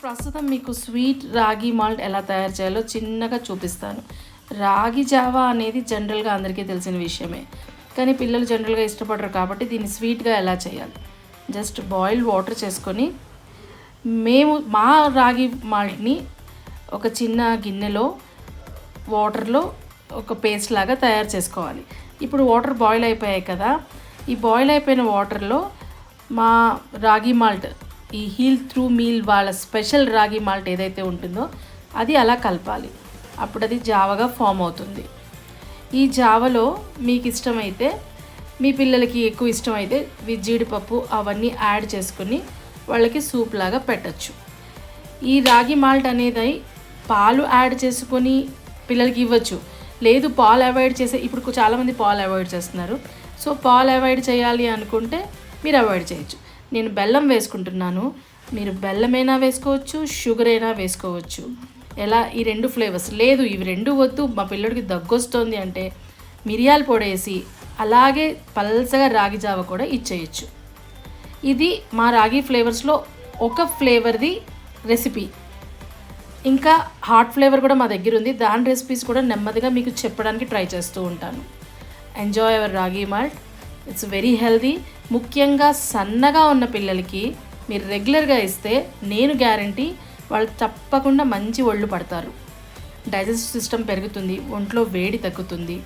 ప్రస్తుతం మీకు స్వీట్ రాగి మాల్ట్ ఎలా తయారు చేయాలో చిన్నగా చూపిస్తాను. రాగి జావా అనేది జనరల్గా అందరికీ తెలిసిన విషయమే, కానీ పిల్లలు జనరల్గా ఇష్టపడరు కాబట్టి దీన్ని స్వీట్గా ఎలా చేయాలి. జస్ట్ బాయిల్డ్ వాటర్ చేసుకొని మేము మా రాగి మాల్ట్ని ఒక చిన్న గిన్నెలో వాటర్లో ఒక పేస్ట్ లాగా తయారు చేసుకోవాలి. ఇప్పుడు వాటర్ బాయిల్ అయిపోయాయి కదా, ఈ బాయిల్ అయిపోయిన వాటర్లో మా రాగి మాల్ట్, ఈ హీల్ త్రూ మీల్ వాళ్ళ స్పెషల్ రాగి మాల్ట్ ఏదైతే ఉంటుందో అది అలా కలపాలి. అప్పుడు అది జావగా ఫామ్ అవుతుంది. ఈ జావలో మీకు ఇష్టమైతే, మీ పిల్లలకి ఎక్కువ ఇష్టమైతే జీడిపప్పు అవన్నీ యాడ్ చేసుకుని వాళ్ళకి సూప్ లాగా పెట్టచ్చు. ఈ రాగి మాల్ట్ అనేది పాలు యాడ్ చేసుకొని పిల్లలకి ఇవ్వచ్చు. లేదు పాలు అవాయిడ్ చేసే, ఇప్పుడు చాలామంది పాలు అవాయిడ్ చేస్తున్నారు. సో పాలు అవాయిడ్ చేయాలి అనుకుంటే మీరు అవాయిడ్ చేయొచ్చు. నేను బెల్లం వేసుకుంటున్నాను, మీరు బెల్లమైనా వేసుకోవచ్చు, షుగర్ అయినా వేసుకోవచ్చు. ఎలా ఈ రెండు ఫ్లేవర్స్, లేదు ఇవి రెండు వద్దు మా పిల్లడికి దగ్గొస్తుంది అంటే మిరియాల పొడి వేసి అలాగే పల్సగా రాగి జావ కూడా ఇచ్చేయచ్చు. ఇది మా రాగి ఫ్లేవర్స్లో ఒక ఫ్లేవర్ది రెసిపీ. ఇంకా హాట్ ఫ్లేవర్ కూడా మా దగ్గర ఉంది, దాని రెసిపీస్ కూడా నెమ్మదిగా మీకు చెప్పడానికి ట్రై చేస్తూ ఉంటాను. ఎంజాయ్ అవర్ రాగి మాల్ట్, ఇట్స్ వెరీ హెల్దీ. ముఖ్యంగా సన్నగా ఉన్న పిల్లలకి మీరు రెగ్యులర్గా ఇస్తే నేను గ్యారంటీ వాళ్ళు తప్పకుండా మంచి ఒళ్ళు పడతారు. డైజెస్టివ్ సిస్టమ్ పెరుగుతుంది, ఒంట్లో వేడి తగ్గుతుంది,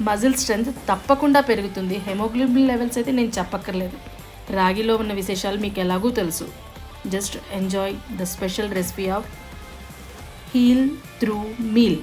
మజిల్ స్ట్రెంత్ తప్పకుండా పెరుగుతుంది. హెమోగ్లోబిన్ లెవెల్స్ అయితే నేను చెప్పక్కర్లేదు. రాగిలో ఉన్న విశేషాలు మీకు ఎలాగూ తెలుసు. Just enjoy the special recipe of heal through meal.